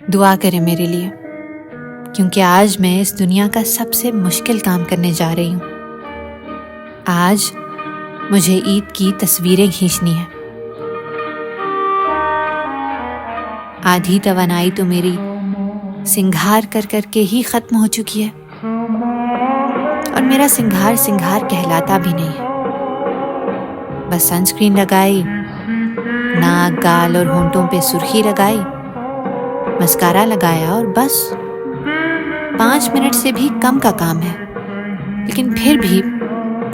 دعا کریں میرے لیے، کیونکہ آج میں اس دنیا کا سب سے مشکل کام کرنے جا رہی ہوں۔ آج مجھے عید کی تصویریں کھینچنی ہیں۔ آدھی توانائی تو میری سنگھار کر کر کے ہی ختم ہو چکی ہے، اور میرا سنگھار کہلاتا بھی نہیں ہے۔ بس سنسکرین لگائی، ناک، گال اور ہونٹوں پہ سرخی لگائی، مسکارا لگایا، اور بس 5 منٹ سے بھی کم کا کام ہے۔ لیکن پھر بھی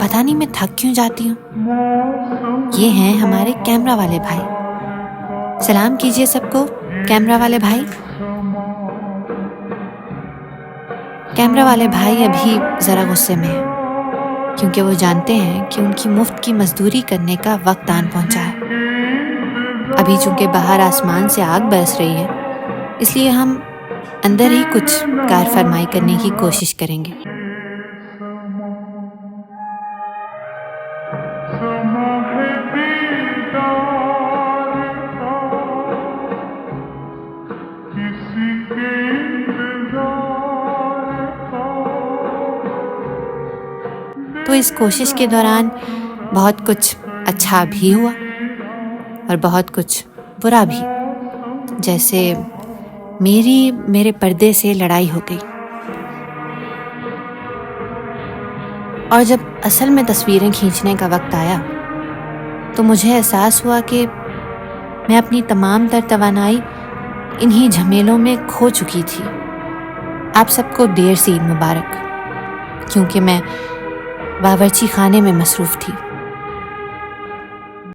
پتہ نہیں میں تھک کیوں جاتی ہوں۔ یہ ہیں ہمارے کیمرہ والے بھائی۔ سلام کیجئے سب کو، کیمرہ والے بھائی۔ کیمرہ والے بھائی ابھی ذرا غصے میں ہیں، کیونکہ وہ جانتے ہیں کہ ان کی مفت کی مزدوری کرنے کا وقت آن پہنچا ہے۔ ابھی چونکہ باہر آسمان سے آگ برس رہی ہے، اس لیے ہم اندر ہی کچھ کار فرمائی کرنے کی کوشش کریں گے۔ تو اس کوشش کے دوران بہت کچھ اچھا بھی ہوا اور بہت کچھ برا بھی، جیسے میرے پردے سے لڑائی ہو گئی، اور جب اصل میں تصویریں کھینچنے کا وقت آیا تو مجھے احساس ہوا کہ میں اپنی تمام تر توانائی انہی جھمیلوں میں کھو چکی تھی۔ آپ سب کو دیر سے عید مبارک، کیونکہ میں باورچی خانے میں مصروف تھی۔